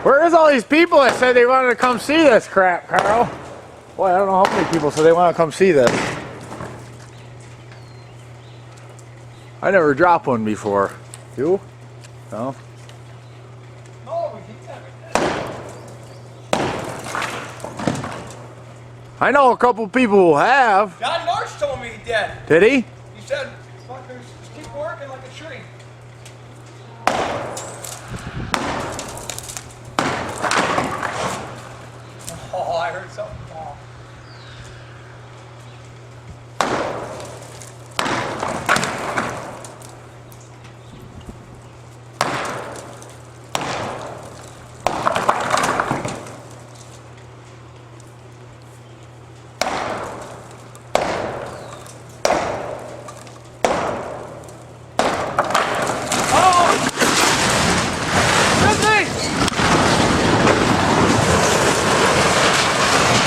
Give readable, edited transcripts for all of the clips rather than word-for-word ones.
Where's all these people that said they wanted to come see this crap, Carl? Boy, I don't know how many people said they want to come see this. I never dropped one before. You? No? No, he's never dead. I know a couple people who have. John Marsh told me he did. Did he? He said, fuckers, just keep working like a tree. Oh, I heard something fall.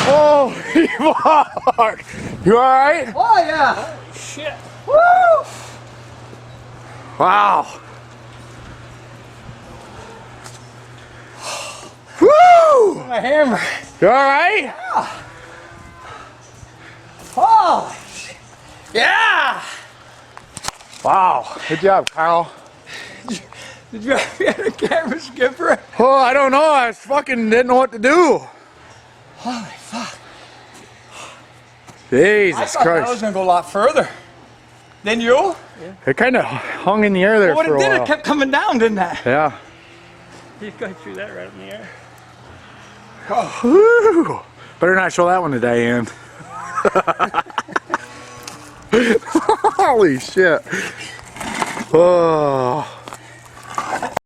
Oh, fuck! You alright? Oh, yeah. Oh, shit. Woo! Wow. Woo! My hammer. You alright? Yeah. Oh, shit. Yeah. Wow. Good job, Carl. Did you have a camera, Skipper? Oh, I don't know. I fucking didn't know what to do. Holy fuck. Jesus I thought Christ. that was going to go a lot further. Than you? Yeah. It kind of hung in the air there Well, for a what it did, while. it kept coming down, didn't it? Yeah. You guys threw that right in the air. Oh. Woo. Better not show that one to Diane. Holy shit. Oh.